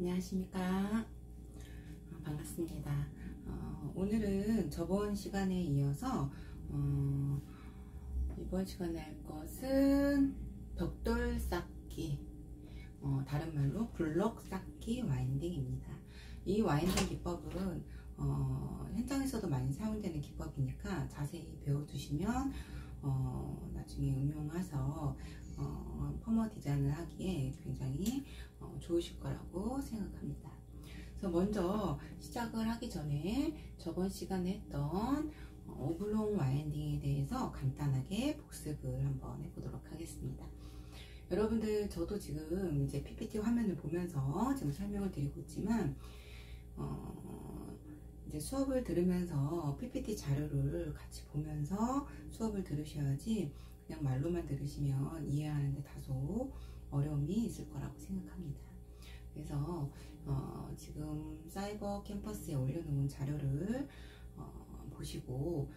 안녕하십니까. 반갑습니다. 오늘은 저번 시간에 이어서 이번 시간에 할 것은 벽돌 쌓기, 다른 말로 블록 쌓기 와인딩입니다. 이 와인딩 기법은 현장에서도 많이 사용되는 기법이니까 자세히 배워두시면 나중에 응용해서 퍼머 디자인을 하기에 굉장히 좋으실 거라고 생각합니다. 그래서 먼저 시작을 하기 전에 저번 시간에 했던 오블롱 와인딩에 대해서 간단하게 복습을 한번 해보도록 하겠습니다. 여러분들, 저도 지금 이제 PPT 화면을 보면서 지금 설명을 드리고 있지만 이제 수업을 들으면서 PPT 자료를 같이 보면서 수업을 들으셔야지 그냥 말로만 들으시면 이해하는데 다소 어려움이 있을 거라고 생각합니다. 그래서 지금 사이버 캠퍼스에 올려놓은 자료를 보시고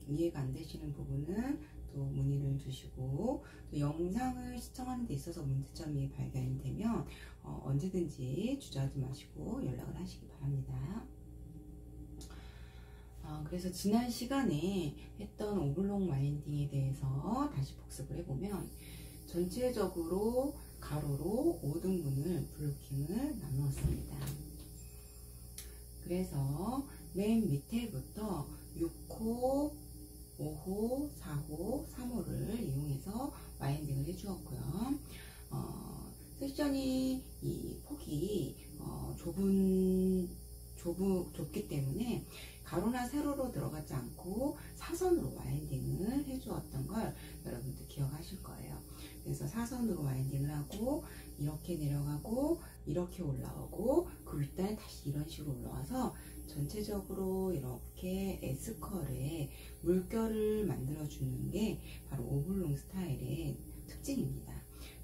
이해가 안 되시는 부분은 또 문의를 주시고, 또 영상을 시청하는 데 있어서 문제점이 발견이 되면 언제든지 주저하지 마시고 연락을 하시기 바랍니다. 그래서 지난 시간에 했던 오블롱 와인딩에 대해서 다시 복습을 해보면, 전체적으로 가로로 5등분을 블로킹을 나누었습니다. 그래서 맨 밑에부터 6호, 5호, 4호, 3호를 이용해서 와인딩을 해주었고요. 섹션이 이 폭이 좁기 때문에 가로나 세로로 들어가지 않고 사선으로 와인딩을 해주었던 걸 여러분들 기억하실 거예요. 그래서 사선으로 와인딩을 하고 이렇게 내려가고 이렇게 올라오고 그 윗단에 다시 이런 식으로 올라와서 전체적으로 이렇게 S컬에 물결을 만들어주는 게 바로 오블롱 스타일의 특징입니다.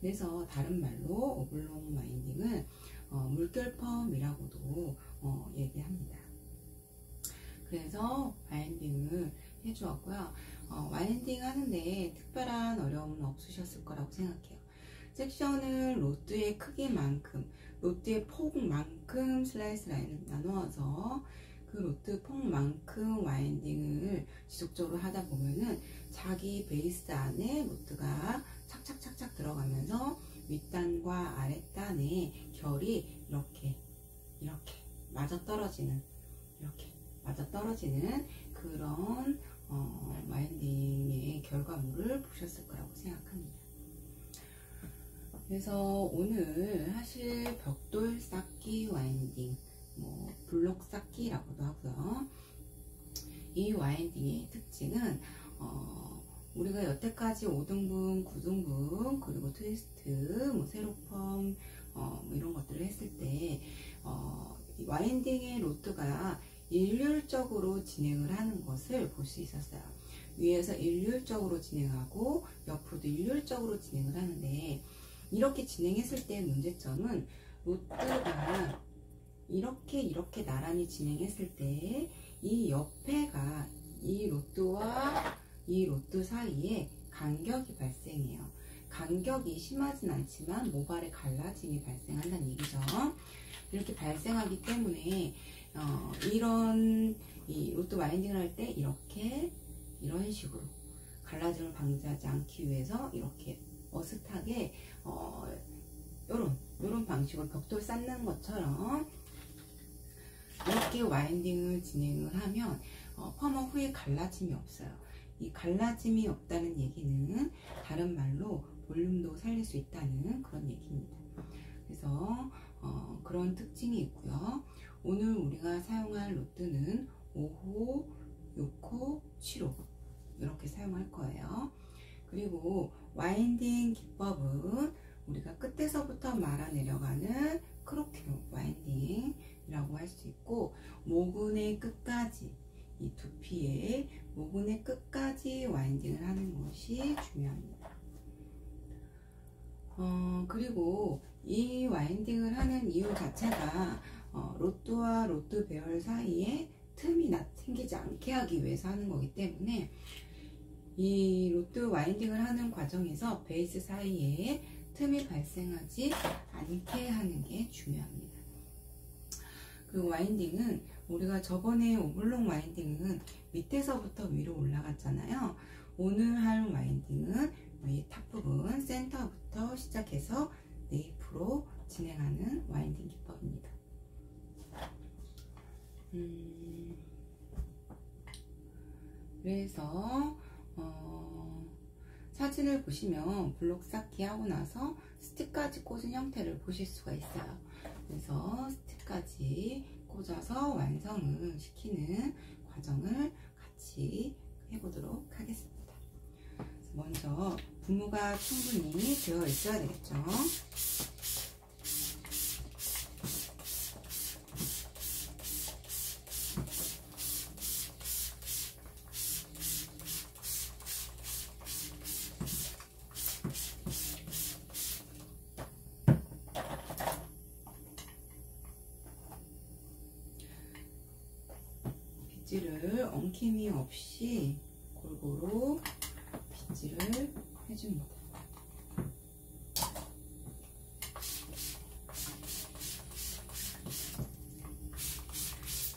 그래서 다른 말로 오블롱 와인딩은 물결 펌이라고도 얘기합니다. 그래서 와인딩을 해주었고요. 와인딩 하는데 특별한 어려움은 없으셨을 거라고 생각해요. 섹션을 로드의 크기만큼, 로드의 폭만큼 슬라이스 라인을 나누어서 그 로드 폭만큼 와인딩을 지속적으로 하다 보면은 자기 베이스 안에 로드가 착착착착 들어가면서 윗단과 아랫단의 결이 이렇게 맞아떨어지는 그런 와인딩의 결과물을 보셨을 거라고 생각합니다. 그래서 오늘 하실 벽돌 쌓기 와인딩, 블록 쌓기라고도 하고요. 이 와인딩의 특징은 우리가 여태까지 5등분, 9등분, 그리고 트위스트, 세로펌 이런 것들을 했을 때 와인딩의 로드가 일률적으로 진행을 하는 것을 볼 수 있었어요. 위에서 일률적으로 진행하고 옆으로도 일률적으로 진행을 하는데, 이렇게 진행했을 때의 문제점은 로드가 이렇게 나란히 진행했을 때 이 옆에가 이 로드와 이 로드 사이에 간격이 발생해요. 간격이 심하진 않지만 모발의 갈라짐이 발생한다는 얘기죠. 이렇게 발생하기 때문에 이 로드 와인딩을 할 때 이런 식으로 갈라짐을 방지하지 않기 위해서 이렇게 어슷하게 요런 방식으로 벽돌 쌓는 것처럼 이렇게 와인딩을 진행을 하면 퍼머 후에 갈라짐이 없어요. 이 갈라짐이 없다는 얘기는 다른 말로 볼륨도 살릴 수 있다는 그런 얘기입니다. 그래서 그런 특징이 있고요. 오늘 우리가 사용할 로드는 5호, 6호, 7호 이렇게 사용할 거예요. 그리고 와인딩 기법은 우리가 끝에서부터 말아 내려가는 크로큐 와인딩이라고 할 수 있고, 모근의 끝까지, 이 두피의 모근의 끝까지 와인딩을 하는 것이 중요합니다. 그리고 이 와인딩을 하는 이유 자체가 로드와 로드 배열 사이에 틈이 생기지 않게 하기 위해서 하는 거기 때문에, 이 로드 와인딩을 하는 과정에서 베이스 사이에 틈이 발생하지 않게 하는 게 중요합니다. 그 와인딩은 우리가 저번에 오블롱 와인딩은 밑에서부터 위로 올라갔잖아요. 오늘 할 와인딩은 이 탑 부분 센터부터 시작해서 네이프로 진행하는 와인딩 기법입니다. 그래서 사진을 보시면 블록 쌓기 하고 나서 스틱까지 꽂은 형태를 보실 수가 있어요. 그래서 스틱까지 꽂아서 완성을 시키는 과정을 같이 해보도록 하겠습니다. 먼저 분무가 충분히 되어 있어야 되겠죠. 빗질을 엉킴이 없이 골고루 빗질을 해줍니다.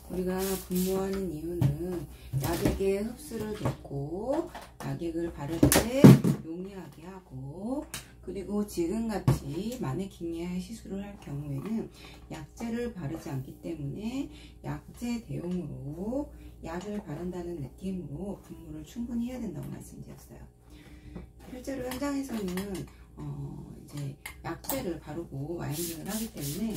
우리가 분무하는 이유는 약액의 흡수를 돕고 약액을 바를 때 용이하게 하고, 그리고 지금같이 마네킹에 시술을 할 경우에는 약재를 바르지 않기 때문에 약재 대용으로 약을 바른다는 느낌으로 분무를 충분히 해야 된다고 말씀드렸어요. 실제로 현장에서는 이제 약재를 바르고 와인딩을 하기 때문에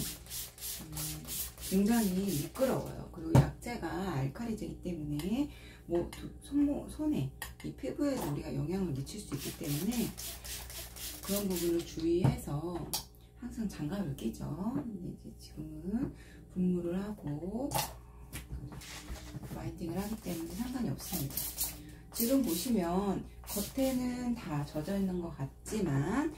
굉장히 미끄러워요. 그리고 약재가 알칼리제이기 때문에 뭐 손에 이 피부에도 우리가 영향을 미칠 수 있기 때문에 그런 부분을 주의해서 항상 장갑을 끼죠. 근데 이제 지금은 분무를 하고 와인딩을 하기 때문에 상관이 없습니다. 지금 보시면 겉에는 다 젖어 있는 것 같지만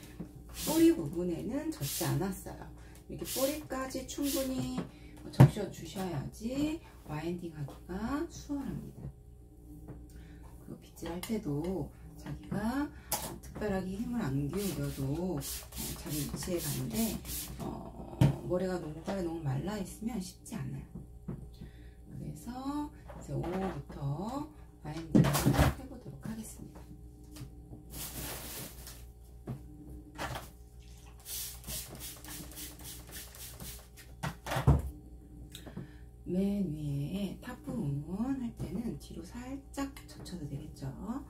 뿌리 부분에는 젖지 않았어요. 이렇게 뿌리까지 충분히 적셔 주셔야지 와인딩 하기가 수월합니다. 그리고 빗질할 때도 자기가 특별하게 힘을 안 기울여도 자기 위치에 가는데 모래가 너무 말라 있으면 쉽지 않아요. 그래서 이제 5호부터 와인딩을 해보도록 하겠습니다. 맨 위에 탑 부분 할 때는 뒤로 살짝 젖혀도 되겠죠.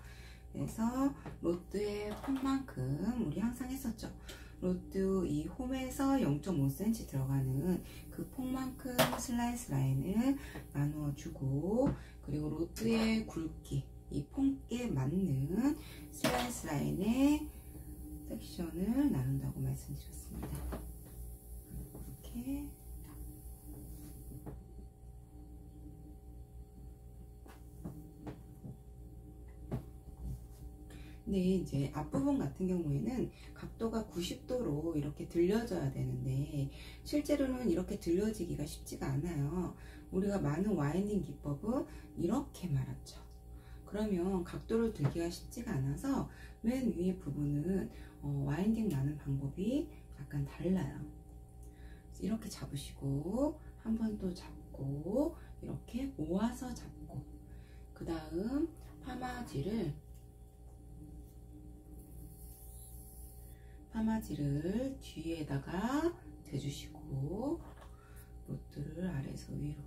그래서 로드의 홈만큼 우리 항상 했었죠. 로드 이 홈에서 0.5cm 들어가는 그 폭만큼 슬라이스 라인을 나누어 주고, 그리고 로드의 굵기 이 폭에 맞는 슬라이스 라인의 섹션을 나눈다고 말씀드렸습니다. 이렇게 근데 이제 앞부분 같은 경우에는 각도가 90도로 이렇게 들려져야 되는데 실제로는 이렇게 들려지기가 쉽지가 않아요. 우리가 많은 와인딩 기법은 이렇게 말았죠. 그러면 각도를 들기가 쉽지가 않아서 맨 위에 부분은 와인딩 나는 방법이 약간 달라요. 이렇게 잡으시고 한 번 또 잡고 이렇게 모아서 잡고, 그 다음 파마지를 뒤에다가 대주시고 로트를 아래에서 위로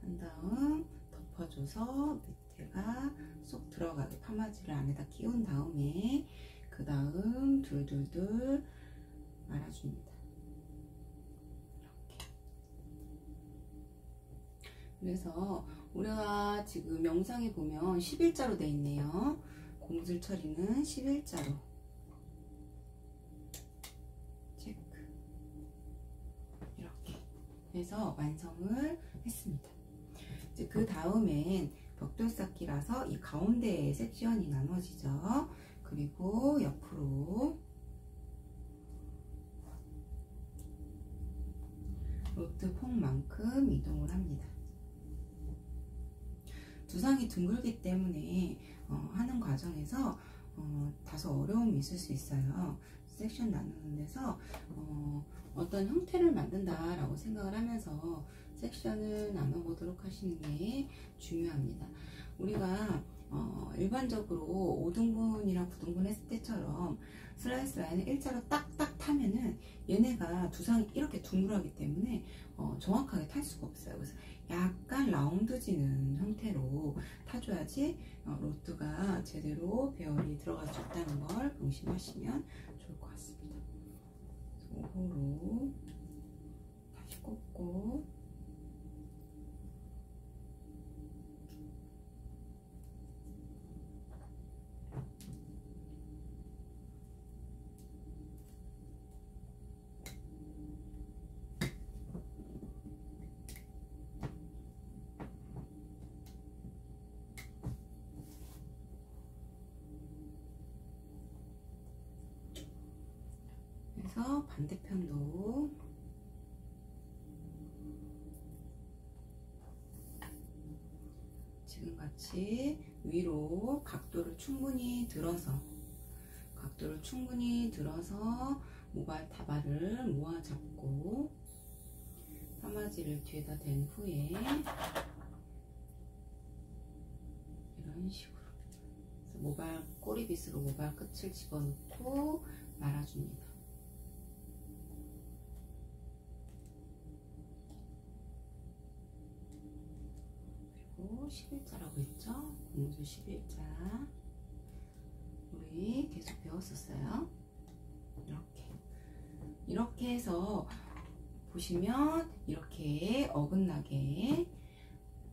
한 다음 덮어줘서 밑에가 쏙 들어가게 파마지를 안에다 끼운 다음에 그 다음 둘둘둘 말아줍니다. 이렇게. 그래서 우리가 지금 영상에 보면 11자로 되어 있네요. 공술 처리는 11자로 체크. 이렇게 해서 완성을 했습니다. 이제 그 다음엔 벽돌 쌓기라서 이 가운데에 섹션이 나눠지죠. 그리고 옆으로 로트 폭만큼 이동을 합니다. 두상이 둥글기 때문에 하는 과정에서 다소 어려움이 있을 수 있어요. 섹션 나누는 데서 어떤 형태를 만든다라고 생각을 하면서 섹션을 나눠보도록 하시는 게 중요합니다. 우리가 일반적으로 5등분이랑 9등분 했을 때처럼 슬라이스 라인을 일자로 딱딱 타면은 얘네가 두상이 이렇게 둥글하기 때문에 정확하게 탈 수가 없어요. 그래서 약간 라운드지는 형태로 타줘야지 로트가 제대로 배열이 들어갈 수 있다는 걸 명심하시면 좋을 것 같습니다. 오호로 다시 꽂고, 그래서 반대편도 지금같이 위로 각도를 충분히 들어서 모발 다발을 모아 잡고 파마지를 뒤에다 댄 후에 이런 식으로 모발 꼬리빗으로 모발 끝을 집어넣고 말아줍니다. 그리고 11자라고 했죠? 공주 11자 우리 계속 배웠었어요. 이렇게 해서 보시면 이렇게 어긋나게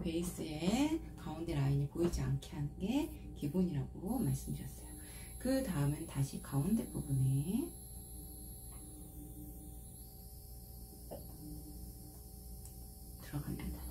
베이스에 가운데 라인이 보이지 않게 하는 게 기본이라고 말씀드렸어요. 그 다음엔 다시 가운데 부분에 들어갑니다.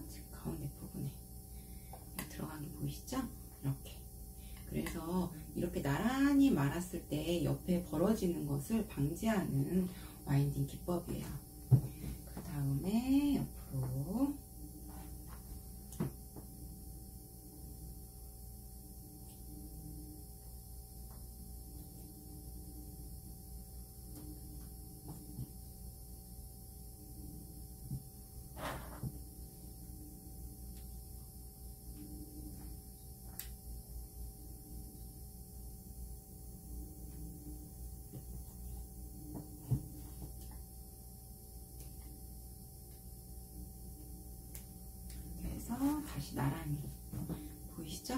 지금 가운데 부분에 들어간 게 보이시죠? 이렇게. 그래서 이렇게 나란히 말았을 때 옆에 벌어지는 것을 방지하는 와인딩 기법이에요. 그 다음에 옆으로 다시 나란히 보이시죠?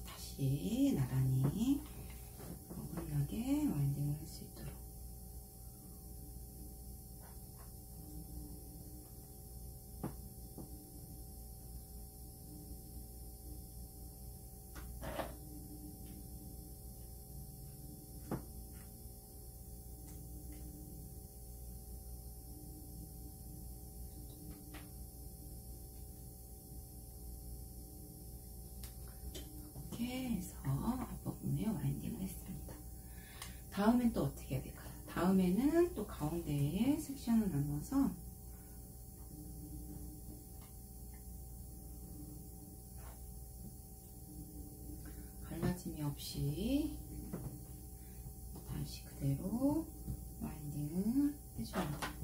다시 나란히 어긋나게 와인딩을 할 수 있도록 이렇게 해서 앞부분에 와인딩을 했습니다. 다음엔 또 어떻게 해야 될까요? 다음에는 또 가운데에 섹션을 나눠서 갈라짐이 없이 다시 그대로 와인딩을 해줍니다.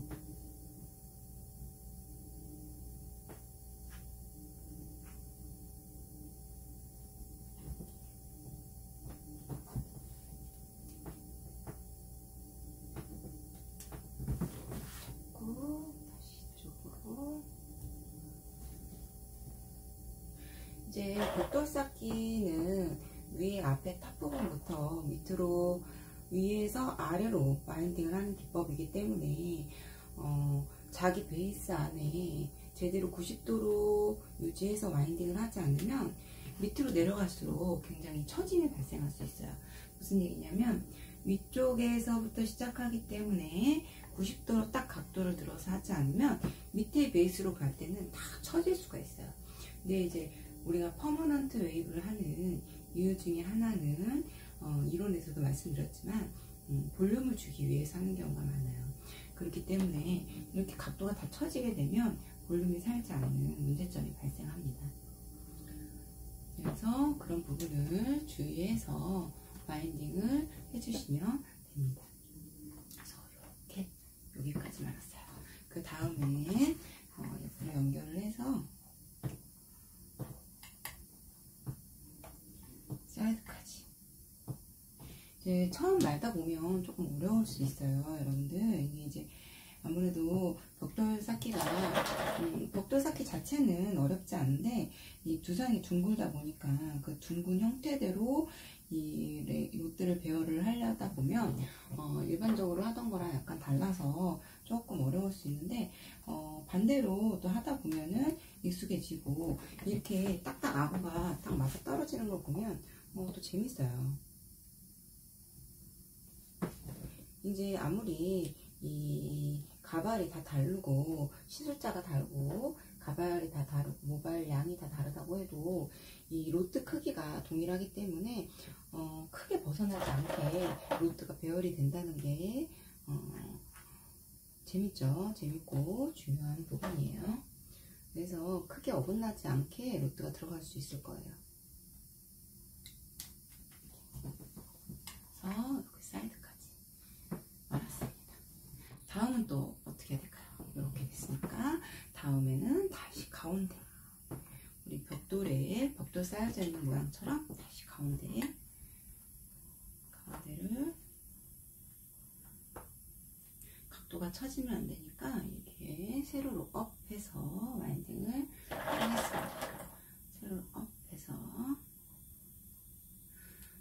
이제 벽돌 쌓기는 위에 앞에 탑 부분부터 밑으로 위에서 아래로 와인딩을 하는 기법이기 때문에 자기 베이스 안에 제대로 90도로 유지해서 와인딩을 하지 않으면 밑으로 내려갈수록 굉장히 처짐이 발생할 수 있어요. 무슨 얘기냐면 위쪽에서부터 시작하기 때문에 90도로 딱 각도를 들어서 하지 않으면 밑에 베이스로 갈 때는 다 처질 수가 있어요. 근데 이제 우리가 퍼머넌트 웨이브를 하는 이유 중에 하나는 이론에서도 말씀드렸지만 볼륨을 주기 위해서 하는 경우가 많아요. 그렇기 때문에 이렇게 각도가 다 처지게 되면 볼륨이 살지 않는 문제점이 발생합니다. 그래서 그런 부분을 주의해서 와인딩을 해주시면 됩니다. 그래서 이렇게 여기까지 말았어요. 그 다음에 옆으로 연결을 해서 사이드까지. 이제 처음 말다 보면 조금 어려울 수 있어요, 여러분들. 이게 이제 아무래도 벽돌 쌓기가 벽돌 쌓기 자체는 어렵지 않은데 이 두상이 둥글다 보니까 그 둥근 형태대로 이 롯들을 배열을 하려다 보면 일반적으로 하던 거랑 약간 달라서 조금 어려울 수 있는데 반대로 또 하다 보면은 익숙해지고 이렇게 딱딱 아구가 딱 맞아 떨어지는 걸 보면 또 재밌어요. 이제 아무리 이 가발이 다 다르고 시술자가 다르고 가발이 다 다르고 모발 양이 다 다르다고 해도 이 로트 크기가 동일하기 때문에 크게 벗어나지 않게 로트가 배열이 된다는 게 재밌죠. 재밌고 중요한 부분이에요. 그래서 크게 어긋나지 않게 로트가 들어갈 수 있을 거예요. 그래서 이렇게 사이드까지 말았습니다. 다음은 또 어떻게 해야 될까요? 이렇게 됐으니까 다음에는 다시 가운데 우리 벽돌에 벽돌 쌓여져 있는 모양처럼 다시 가운데를 각도가 처지면 안 되니까 이렇게 세로로 업해서 와인딩을 하겠습니다. 세로로 업해서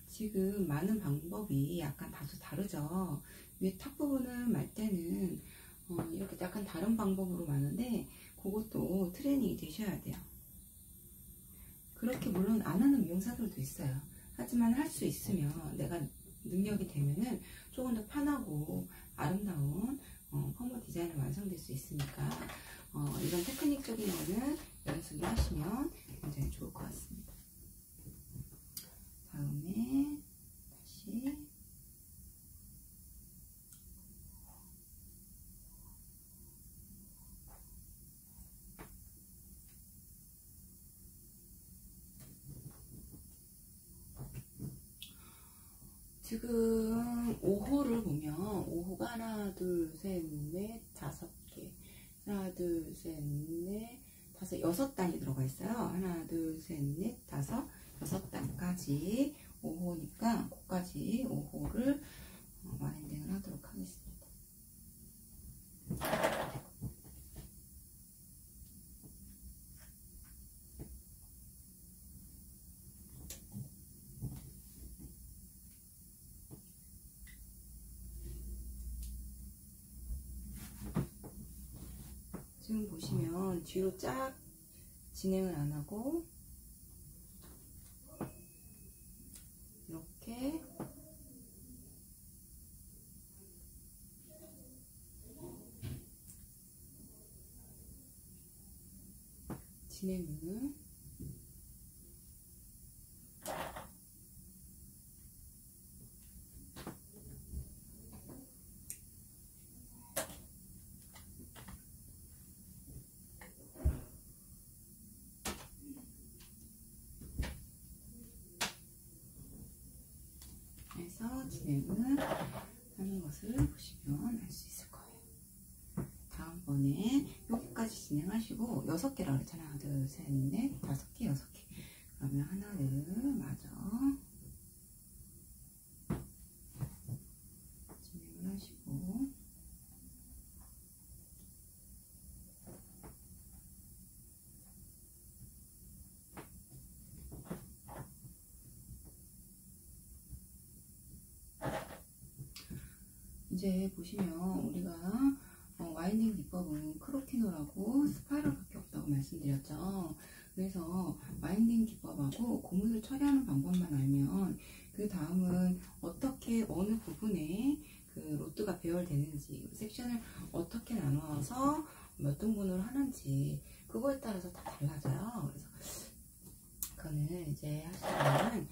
지금 많은 방법이 약간 다소 다르죠. 위에 탑 부분을 말 때는 이렇게 약간 다른 방법으로 마는데 그것도 트레이닝이 되셔야 돼요. 그렇게 물론 안 하는 미용사들도 있어요. 하지만 할 수 있으면 내가 능력이 되면은 조금 더 편하고 아름다운 펌머 디자인이 완성될 수 있으니까 이런 테크닉적인 거는 연습을 하시면 굉장히 좋을 것 같습니다. 다음에 다시 지금 5호를 보면 5호가 하나 둘 셋 넷 다섯 개 하나 둘 셋 넷 다섯 6단이 들어가 있어요. 하나 둘 셋 넷 다섯 6단까지 5호니까 거기까지 5호를 와인딩을 하도록 하겠습니다. 지금 보시면 뒤로 쫙 진행을 안 하고 이렇게 진행을 해서 진행을 하는 것을 보시면 알 수 있을 거예요. 다음번에 여기까지 진행하시고 6개라고 그랬잖아요. 하나, 둘, 셋, 넷, 5개, 6개. 그러면 하나를 마저 진행을 하시고 이제 보시면 우리가 와인딩 기법은 크로키노라고 스파이럴밖에 없다고 말씀드렸죠. 그래서 와인딩 기법하고 고무줄 처리하는 방법만 알면 그 다음은 어떻게 어느 부분에 그 로트가 배열되는지, 섹션을 어떻게 나누어서 몇 등분으로 하는지 그거에 따라서 다 달라져요. 그래서 그거는 이제 하시면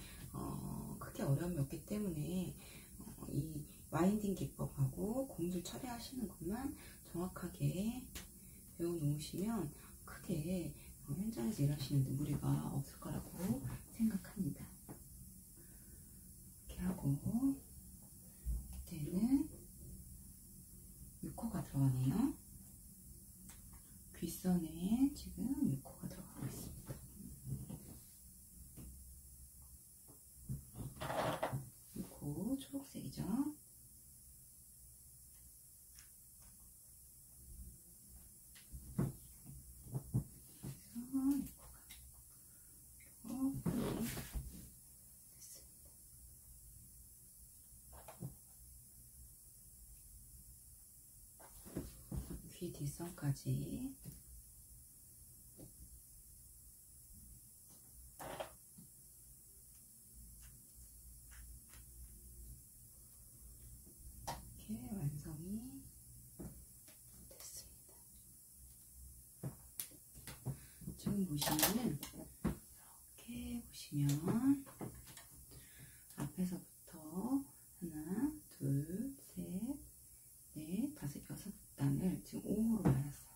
크게 어려움이 없기 때문에 이 와인딩 기법하고 고무줄 처리하시는 것만 정확하게 배워놓으시면 크게 현장에서 일하시는데 무리가 없을 거라고 생각합니다. 이렇게 하고 밑에는 6호가 들어가네요. 귓선에 지금 6호가 들어가고 있습니다. 6호 초록색이죠. 귀 뒷선까지 이렇게 완성이 됐습니다. 지금 보시면은 이렇게 보시면 앞에서부터 하나, 둘, 셋, 넷, 다섯, 여섯 단을 지금 5호로 말았어요.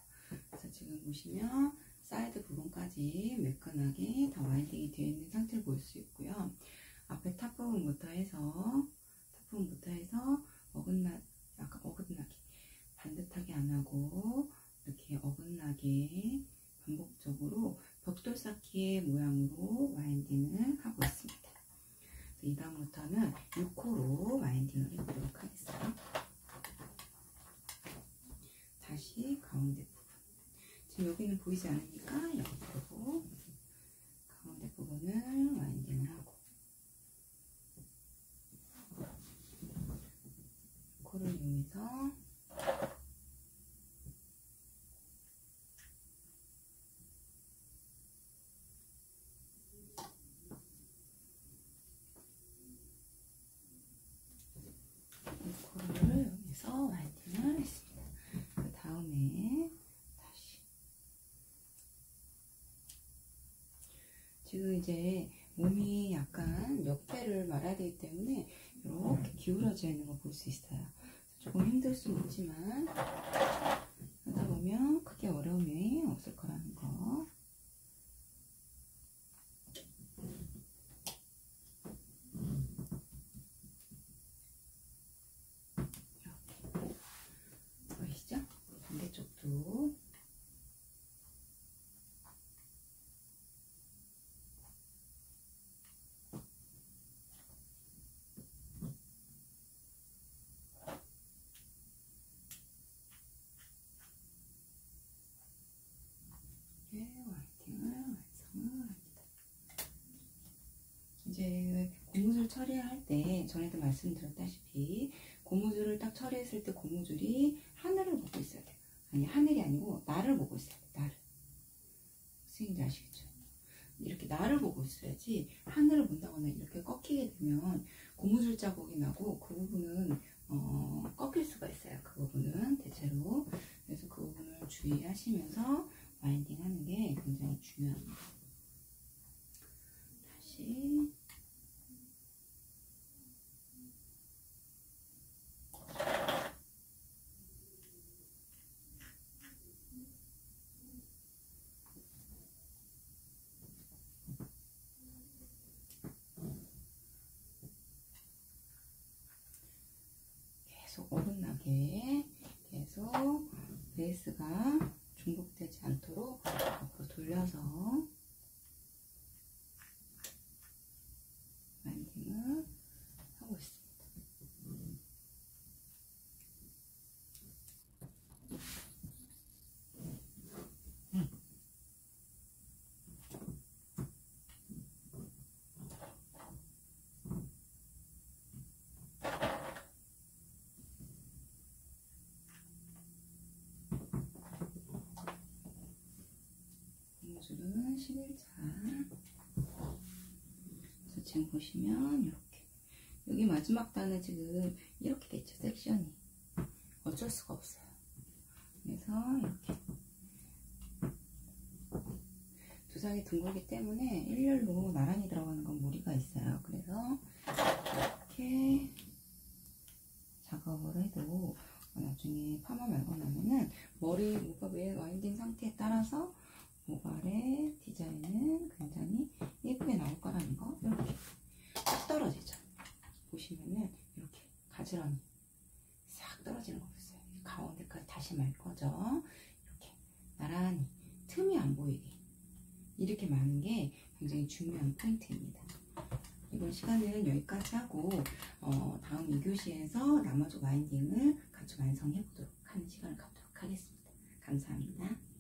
그래서 지금 보시면 사이드 부분까지 매끈하게 다 와인딩이 되어 있는 상태를 볼 수 있고요. 앞에 탑 부분부터 해서 약간 어긋나게 반듯하게 안 하고 이렇게 어긋나게 반복적으로 벽돌 쌓기의 모양으로 와인딩을 하고 있습니다. 이 다음부터는 6호로 와인딩을 해보도록 하겠어요. 다시 가운데 부분, 지금 여기는 보이지 않으니까 여기 보고 가운데 부분을 와인딩을 하고 코를 이용해서 코를 이용해서 와인딩을 했습니다. 그 다음에 다시 지금 이제 몸이 약간 옆에를 말아야 되기 때문에 이렇게 기울어져 있는 거 볼 수 있어요. 조금 힘들 수는 있지만 하다 보면 크게 어려움이 없을 거라는 거. 이렇게 보이시죠? 반대쪽도 와이팅을 완성을 합니다. 이제 고무줄 처리할 때 전에도 말씀드렸다시피 고무줄을 딱 처리했을 때 고무줄이 하늘을 보고 있어야 돼요. 아니, 하늘이 아니고 나를 보고 있어야 돼요. 나를. 선생님들 아시겠죠? 이렇게 나를 보고 있어야지 하늘을 본다거나 이렇게 꺾이게 되면 고무줄 자국이 나고 그 부분은 꺾일 수가 있어요. 그 부분은 대체로. 그래서 그 부분을 주의하시면서 와인딩 하는 게 굉장히 중요합니다. 다시 계속 어긋나게 계속 베이스가 중복되지 않도록 앞으로 돌려서 와인딩을 하고 있습니다. 고무줄은 11자. 그래서 지금 보시면 이렇게 여기 마지막 단은 지금 이렇게 됐죠. 섹션이 어쩔 수가 없어요. 그래서 이렇게 두 장이 둥글기 때문에 일렬로 나란히 들어가는 건 무리가 있어요. 그래서 이렇게 작업을 해도 나중에 파마 말고 나면은 머리 모발 외 와인딩 상태에 따라서 모발의 디자인은 굉장히 예쁘게 나올 거라는 거. 이렇게 딱 떨어지죠. 보시면은 이렇게 가지런히 싹 떨어지는 거 보세요. 가운데까지 다시 말 거죠. 이렇게 나란히 틈이 안 보이게 이렇게 마는 게 굉장히 중요한 포인트입니다. 이번 시간은 여기까지 하고 다음 2교시에서 나머지 와인딩을 같이 완성해 보도록 하는 시간을 갖도록 하겠습니다. 감사합니다.